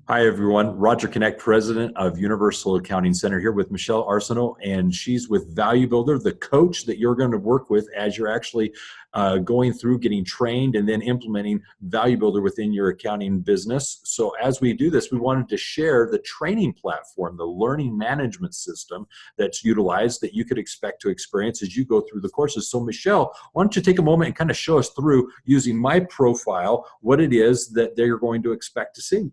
Hi, everyone. Roger Connect, president of Universal Accounting Center, here with Michelle Arsenault, and she's with Value Builder, the coach that you're going to work with as you're actually going through getting trained and then implementing Value Builder within your accounting business. So as we do this, we wanted to share the training platform, the Learning Management System that's utilized that you could expect to experience as you go through the courses. So Michelle, why don't you take a moment and kind of show us through, using my profile, what it is that they're going to expect to see.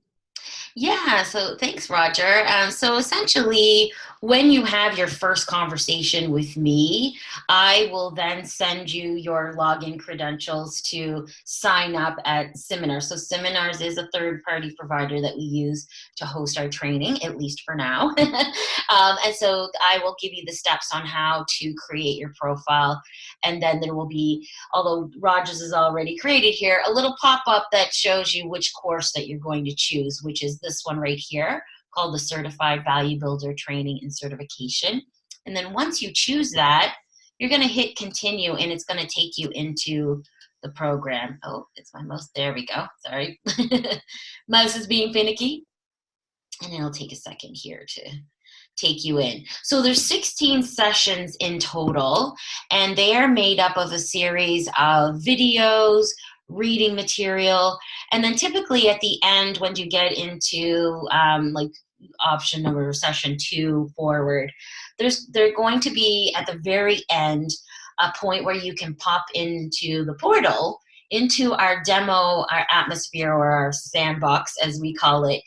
Yeah, so thanks, Roger. So essentially, when you have your first conversation with me, I will then send you your login credentials to sign up at Seminars. So Seminars is a third-party provider that we use to host our training, at least for now. And so I will give you the steps on how to create your profile. And then there will be, although Rogers is already created here, a little pop-up that shows you which course that you're going to choose, which is this one right here called the Certified Value Builder Training and Certification. And then once you choose that, you're going to hit continue and it's going to take you into the program. Oh, it's my mouse. There we go. Sorry. Mouse is being finicky. And it'll take a second here to take you in. So there's 16 sessions in total, and they are made up of a series of videos, reading material, and then typically at the end when you get into like option number session 2 forward, they're going to be at the very end a point where you can pop into the portal into our demo, our atmosphere, or our sandbox, as we call it,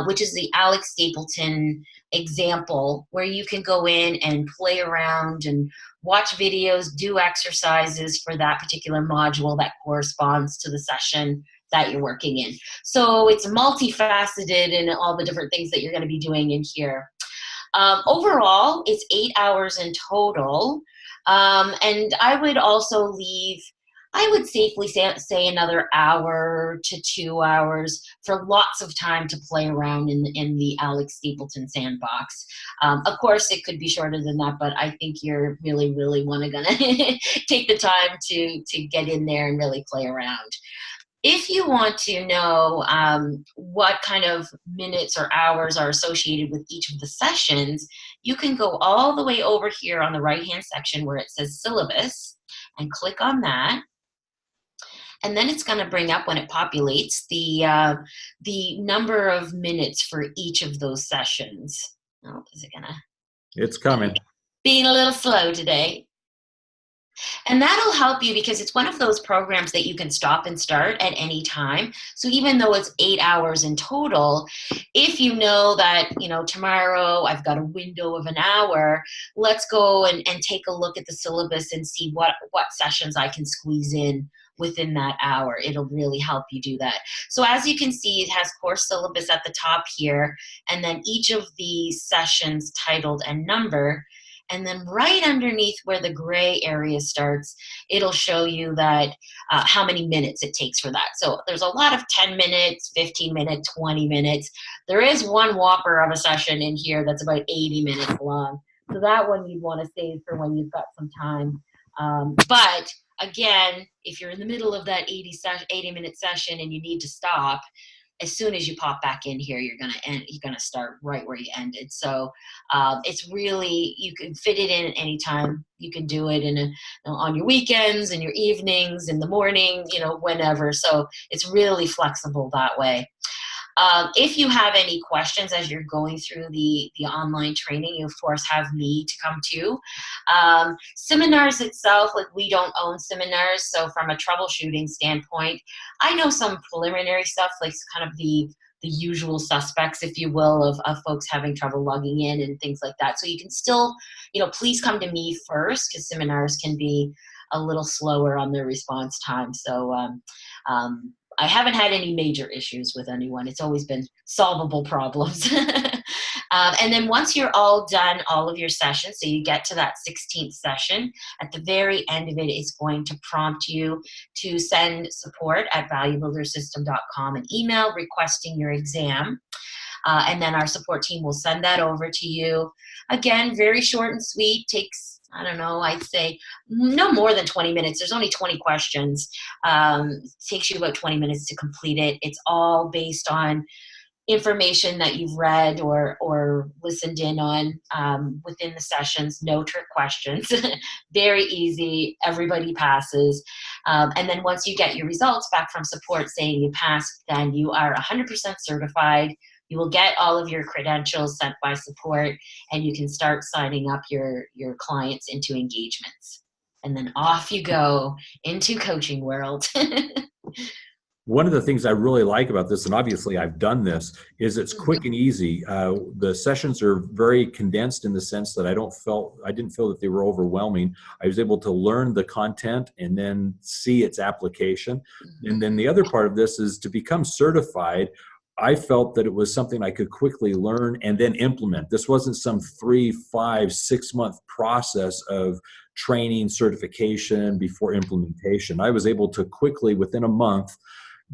which is the Alex Stapleton example, where you can go in and play around and watch videos, do exercises for that particular module that corresponds to the session that you're working in. So it's multifaceted in all the different things that you're going to be doing in here. Overall, it's 8 hours in total. And I would also leave, I would safely say another hour to 2 hours for lots of time to play around in the Alex Stapleton sandbox. Of course, it could be shorter than that, but I think you're really want to gonna take the time to get in there and really play around. If you want to know what kind of minutes or hours are associated with each of the sessions, you can go all the way over here on the right-hand section where it says syllabus and click on that. And then it's going to bring up, when it populates, the number of minutes for each of those sessions. Oh, is it going to? It's coming. Being a little slow today. And that'll help you because it's one of those programs that you can stop and start at any time. So even though it's 8 hours in total, if you know that, tomorrow I've got a window of an hour, let's go and take a look at the syllabus and see what sessions I can squeeze in within that hour. It'll really help you do that. So as you can see, it has course syllabus at the top here, and then each of the sessions titled and number. And then right underneath where the gray area starts, it'll show you that how many minutes it takes for that. So there's a lot of 10 minutes, 15 minutes, 20 minutes. There is one whopper of a session in here that's about 80 minutes long. So that one you'd want to save for when you've got some time. But again, if you're in the middle of that 80-minute session and you need to stop, as soon as you pop back in here, you're gonna start right where you ended. So it's really, you can fit it in at any time. You can do it on your weekends and your evenings, in the morning, whenever. So it's really flexible that way. If you have any questions as you're going through the online training, you of course have me to come to. Seminars itself, like, we don't own Seminars, so from a troubleshooting standpoint, I know some preliminary stuff, like kind of the usual suspects, if you will, of folks having trouble logging in and things like that. So you can still, please come to me first, because Seminars can be a little slower on their response time. So I haven't had any major issues with anyone. It's always been solvable problems. And then once you're all done, all of your sessions, so you get to that 16th session, at the very end of it, it's going to prompt you to send support at valuebuildersystem.com an email requesting your exam. And then our support team will send that over to you. Again, very short and sweet, takes, I don't know, I'd say no more than 20 minutes. There's only 20 questions. It takes you about 20 minutes to complete it. It's all based on information that you've read or listened in on within the sessions. No trick questions. Very easy. Everybody passes. And then once you get your results back from support saying you passed, then you are 100% certified. You will get all of your credentials sent by support, and you can start signing up your clients into engagements. And then off you go into coaching world. One of the things I really like about this, and obviously I've done this, is it's Mhm. quick and easy. The sessions are very condensed in the sense that I didn't feel that they were overwhelming. I was able to learn the content and then see its application. And then the other part of this is to become certified. I felt that it was something I could quickly learn and then implement. This wasn't some 3, 5, 6 month process of training, certification before implementation. I was able to quickly, within a month,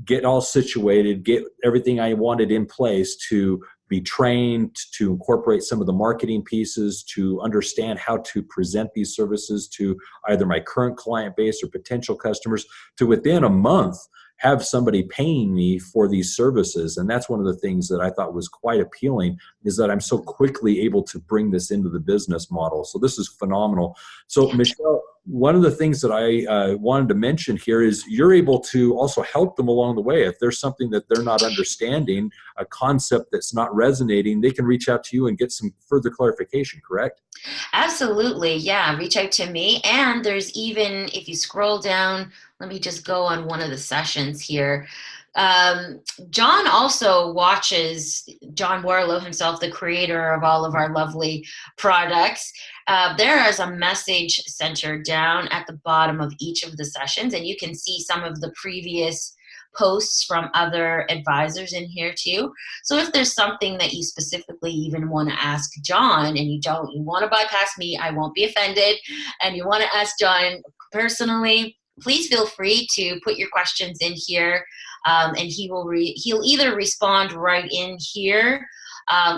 get all situated, get everything I wanted in place to be trained, to incorporate some of the marketing pieces, to understand how to present these services to either my current client base or potential customers, to within a month have somebody paying me for these services. And that's one of the things that I thought was quite appealing, is that I'm so quickly able to bring this into the business model. So this is phenomenal. So Michelle, one of the things that I wanted to mention here is you're able to also help them along the way. If there's something that they're not understanding, a concept that's not resonating, they can reach out to you and get some further clarification, correct? Absolutely. Yeah. Reach out to me. And there's even, if you scroll down, let me just go on one of the sessions here. Um, John also watches, John Warlow himself, the creator of all of our lovely products. There is a message center down at the bottom of each of the sessions, and you can see some of the previous posts from other advisors in here too. So if there's something that you specifically even want to ask John, and you want to bypass me, I won't be offended, and you want to ask John personally, please feel free to put your questions in here, and he'll either respond right in here,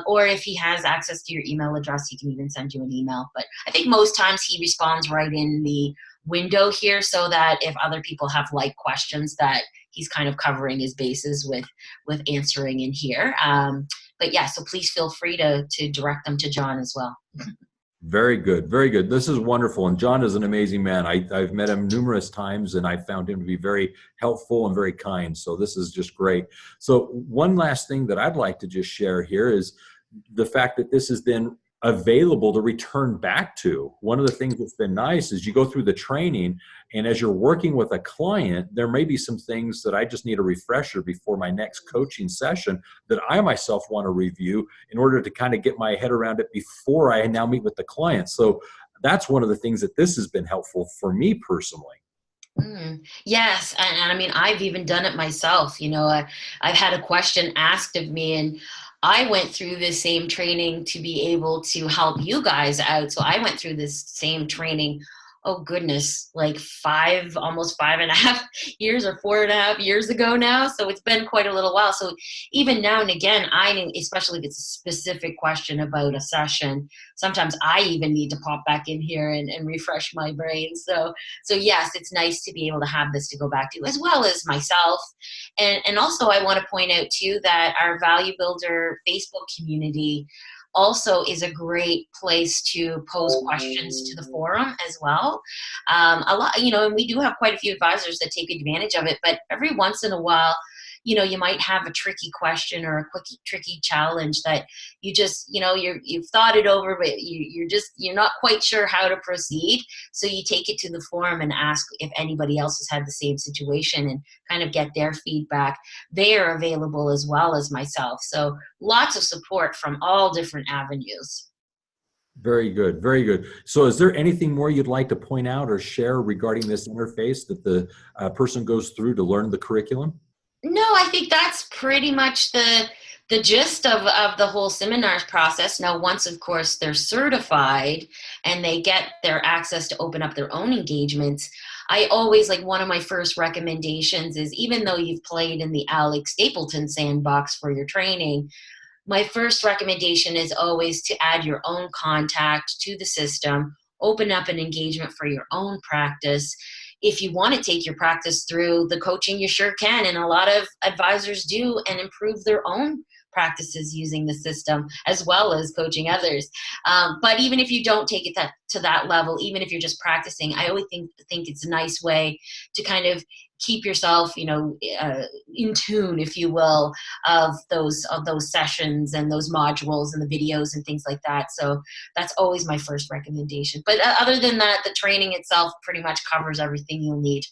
or if he has access to your email address, he can even send you an email. But I think most times he responds right in the window here, so that if other people have like questions, that he's kind of covering his bases with answering in here. But yeah, so please feel free to direct them to John as well. Very good, very good. This is wonderful. And John is an amazing man. I've met him numerous times, and I found him to be very helpful and very kind. So this is just great. So one last thing that I'd like to just share here is the fact that this has been available to return back to. One of the things that's been nice is you go through the training, and as you're working with a client, there may be some things that I just need a refresher before my next coaching session that I myself want to review in order to kind of get my head around it before I now meet with the client. So that's one of the things that this has been helpful for me personally. Yes, and I mean, I've even done it myself. I've had a question asked of me, and I went through this same training to be able to help you guys out. So I went through this same training, oh goodness, like almost 5.5 years or 4.5 years ago now. So it's been quite a little while. So even now and again, especially if it's a specific question about a session, sometimes I even need to pop back in here and refresh my brain. So yes, it's nice to be able to have this to go back to, as well as myself. And also I want to point out too that our Value Builder Facebook community also is a great place to pose questions to the forum as well. A lot, and we do have quite a few advisors that take advantage of it, but every once in a while, you might have a tricky question or a tricky challenge that you just, you've thought it over, but you're not quite sure how to proceed. So you take it to the forum and ask if anybody else has had the same situation and kind of get their feedback. They are available as well as myself. So lots of support from all different avenues. Very good, very good. So is there anything more you'd like to point out or share regarding this interface that the person goes through to learn the curriculum? No, I think that's pretty much the gist of the whole seminars process. Now, once, of course, they're certified and they get their access to open up their own engagements, I always, like, one of my first recommendations is, even though you've played in the Alex Stapleton sandbox for your training, my first recommendation is always to add your own contact to the system, open up an engagement for your own practice. If you want to take your practice through the coaching, you sure can. And a lot of advisors do, and improve their own practices using the system, as well as coaching others. But even if you don't take it to that level, even if you're just practicing, I always think it's a nice way to kind of keep yourself, in tune, if you will, of those sessions and those modules and the videos and things like that. So that's always my first recommendation. But other than that, the training itself pretty much covers everything you'll need.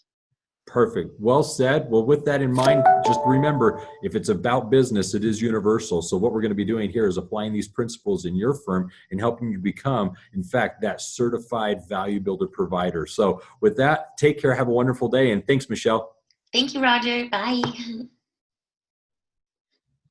Perfect. Well said. Well, with that in mind, just remember, if it's about business, it is universal. So what we're going to be doing here is applying these principles in your firm and helping you become, in fact, that certified value builder provider. So with that, take care. Have a wonderful day. And thanks, Michelle. Thank you, Roger. Bye.